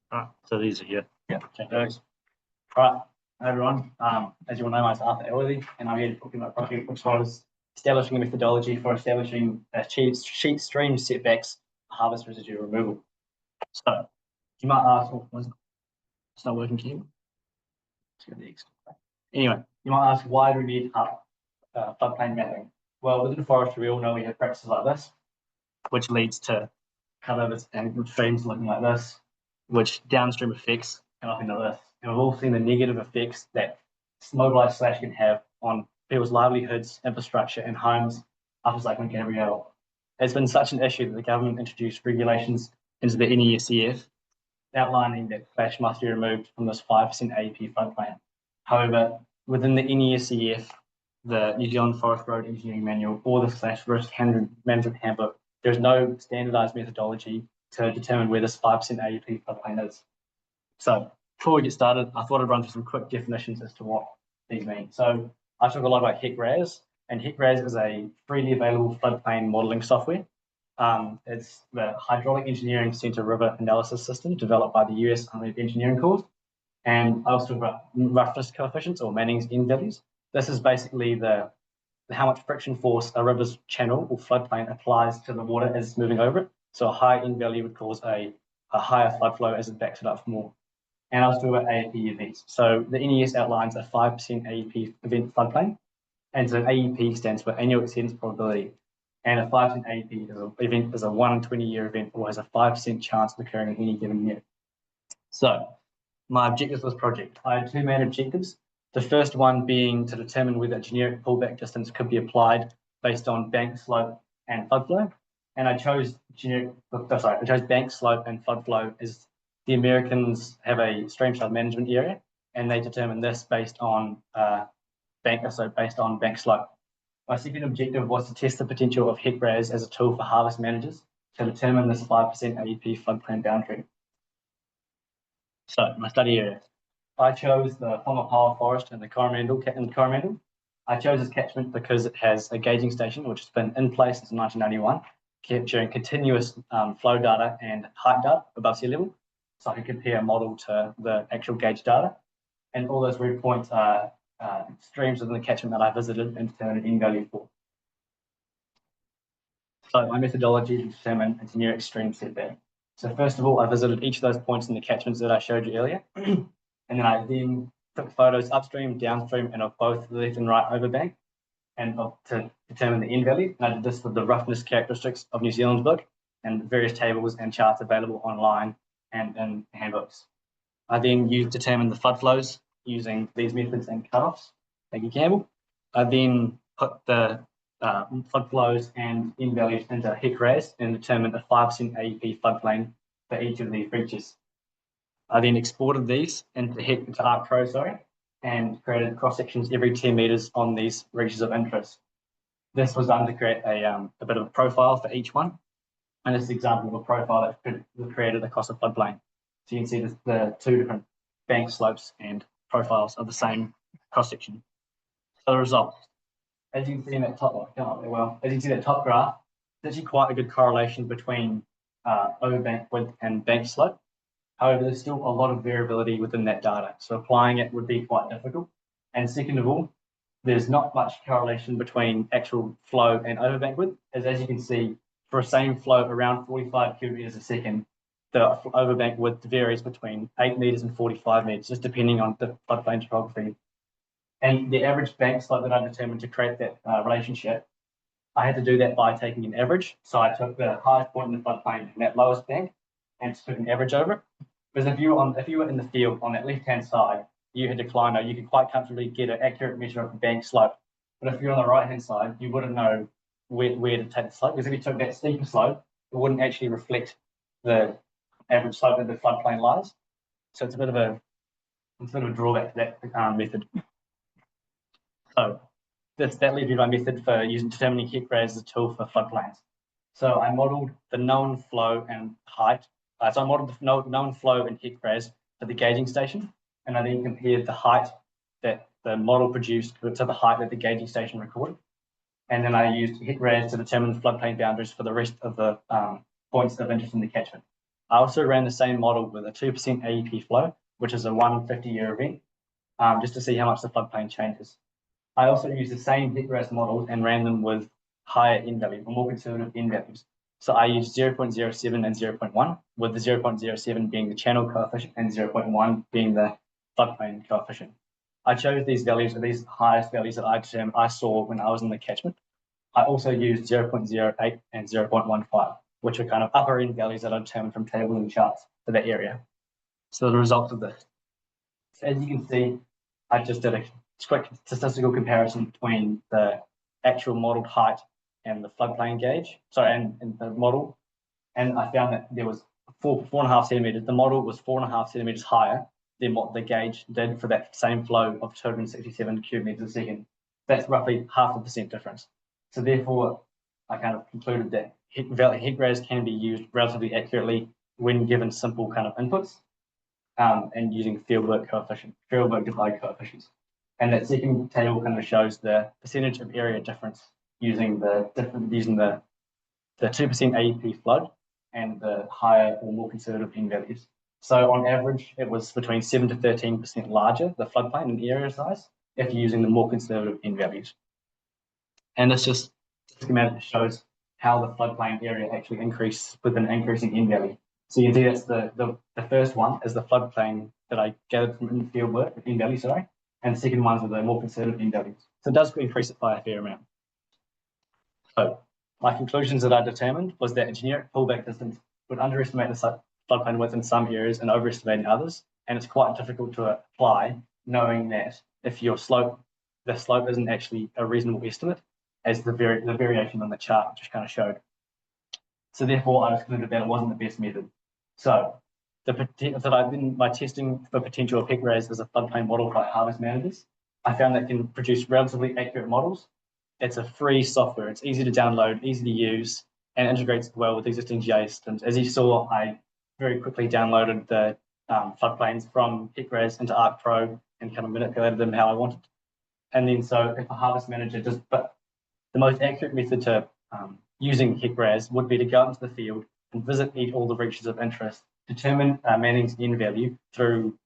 Alright, so these are your changes. Right, hi everyone. As you all know, I'm Arthur Elworthy, and I'm here to talk about my project, which was establishing a methodology for establishing sheet stream setbacks, harvest residue removal. So you might ask, it's not working here. Anyway, you might ask, why do we need floodplain mapping? Well, within forestry, we all know we have practices like this, which leads to cutovers and streams looking like this, which downstream effects come up into this. And we've all seen the negative effects that mobilised slash can have on people's livelihoods, infrastructure, and homes after Cyclone Gabrielle. It's been such an issue that the government introduced regulations into the NESEF outlining that slash must be removed from this 5% AEP floodplain. However, within the NESEF, the New Zealand Forest Road Engineering Manual, or the slash risk management handbook, there's no standardised methodology to determine where this 5% AEP floodplain is. So before we get started, I thought I'd run through some quick definitions as to what these mean. So I talk a lot about HECRAS, and HECRAS is a freely available floodplain modelling software. It's the Hydraulic Engineering Center River Analysis System developed by the US Army of Engineering Corps. And I also talk about roughness coefficients, or Manning's N values. This is basically how much friction force a river's channel or floodplain applies to the water as it's moving over it. So a high N value would cause a higher flood flow as it backs it up for more. And I was talking about AEP events. So the NES outlines a 5% AEP event floodplain, and so AEP stands for annual exceedance probability. And a 5% AEP event is a 1 in 20-year event, or has a 5% chance of occurring in any given year. So my objectives for this project, I had two main objectives. The first one being to determine whether generic pullback distance could be applied based on bank slope and flood flow. And I chose bank slope and flood flow as the Americans have a stream side management area, and they determine this based on bank slope. My second objective was to test the potential of HECRAS as a tool for harvest managers to determine this 5% AEP floodplain boundary. So my study area, I chose the Whangapao Forest in the Coromandel. I chose this catchment because it has a gauging station which has been in place since 1991, capturing continuous flow data and height data above sea level, so I can compare a model to the actual gauge data. And all those red points are streams within the catchment that I visited and determined an N value for. So my methodology to determine a generic stream setback. So first of all, I visited each of those points in the catchments that I showed you earlier. And then I took photos upstream, downstream, and of both the left and right overbank, and to determine the N value. And I did this with the roughness characteristics of New Zealand's book and various tables and charts available online and in handbooks. I then determined the flood flows using these methods and cutoffs. Thank you, Campbell. I then put the flood flows and N values into HECRAS and determined a 5% AEP floodplain for each of these features. I then exported these into ArcPro, and created cross sections every 10 meters on these reaches of interest. This was done to create a bit of a profile for each one, and this is an example of a profile that was created across a floodplain. So you can see the two different bank slopes and profiles of the same cross section. So the results, as you can see in that top graph, there's actually quite a good correlation between overbank width and bank slope. However, there's still a lot of variability within that data, so applying it would be quite difficult. And second of all, there's not much correlation between actual flow and overbank width, as you can see, for a same flow around 45 cubic meters a second, the overbank width varies between 8 meters and 45 meters, just depending on the floodplain topography. And the average bank slope that I determined to create that relationship, I had to do that by taking an average. So I took the highest point in the floodplain and that lowest bank, and took an average over it. Because if you were in the field on that left-hand side, you had to climb, you could quite comfortably get an accurate measure of the bank slope. But if you're on the right-hand side, you wouldn't know where to take the slope, because if you took that steeper slope, it wouldn't actually reflect the average slope that the floodplain lies. So it's a bit of a drawback to that method. So that leads me to my method for determining HECRAS as a tool for floodplains. So I modelled the known flow and height. So I modelled the known flow in HECRAS for the gauging station, and I then compared the height that the model produced to the height that the gauging station recorded. And then I used HECRAS to determine the floodplain boundaries for the rest of the points of interest in the catchment. I also ran the same model with a 2% AEP flow, which is a 1 in 50-year event, just to see how much the floodplain changes. I also used the same HICRAS models and ran them with higher N value, or more conservative N values. So I used 0.07 and 0.1, with the 0.07 being the channel coefficient and 0.1 being the floodplain coefficient. I chose these values, or these highest values that I saw when I was in the catchment. I also used 0.08 and 0.15, which are kind of upper end values that I determined from tables and charts for that area. So the result of this. So as you can see, I just did a quick statistical comparison between the actual modeled height and the floodplain gauge, and the model. And I found that there was 4.5 centimeters. The model was 4.5 centimeters higher than what the gauge did for that same flow of 267 cubic meters a second. That's roughly 0.5% difference. So therefore, I kind of concluded that HICRAS can be used relatively accurately when given simple kind of inputs, and using fieldwork divide coefficients. And that second table kind of shows the percentage of area difference using the 2% AEP flood and the higher or more conservative N values. So on average, it was between 7 to 13% larger, the floodplain in area size, if you're using the more conservative N values. And this just schematic shows how the floodplain area actually increased with an increasing N value. So you can see that's the first one is the floodplain that I gathered from in-field work, N value, sorry, and the second ones are the more conservative N values. So it does increase it by a fair amount. So my conclusions that I determined was that a generic pullback distance would underestimate the floodplain width in some areas and overestimate in others, and it's quite difficult to apply knowing that if the slope isn't actually a reasonable estimate, as the variation on the chart just kind of showed. So therefore, I was concluded that it wasn't the best method. So by testing for potential of HICRAS as a floodplain model by Harvest managers, I found that it can produce relatively accurate models. It's a free software. It's easy to download, easy to use, and integrates well with existing GIS systems. As you saw, I very quickly downloaded the floodplains from HICRAS into ArcPro and kind of manipulated them how I wanted. And then so if a Harvest manager but the most accurate method to using HICRAS would be to go into the field and visit all the reaches of interest, determine Manning's N value through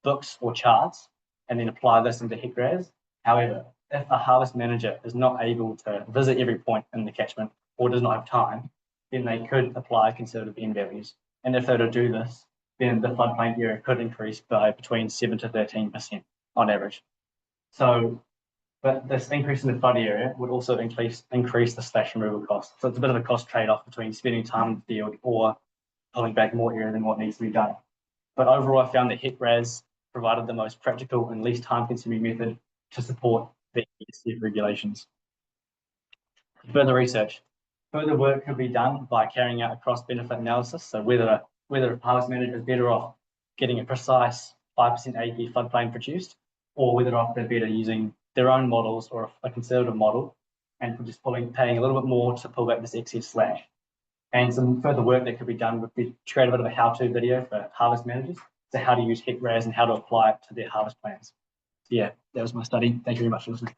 books or charts, and then apply this into HICRAS. However, if a Harvest manager is not able to visit every point in the catchment or does not have time, then they could apply conservative N values. And if they were to do this, then the floodplain area could increase by between 7 to 13% on average. So, but this increase in the flood area would also increase the slash removal cost. So it's a bit of a cost trade-off between spending time in the field or pulling back more area than what needs to be done. But overall, I found that HICRAS provided the most practical and least time-consuming method to support the ESF regulations. Further research. Further work could be done by carrying out a cost-benefit analysis. So whether a Harvest manager is better off getting a precise 5% AEP floodplain produced, or whether or not they're better using their own models or a conservative model and just paying a little bit more to pull back this excess slash. And some further work that could be done would be to create a bit of a how-to video for Harvest managers, so how to use HICRAS and how to apply it to their harvest plans. So yeah, that was my study. Thank you very much for listening.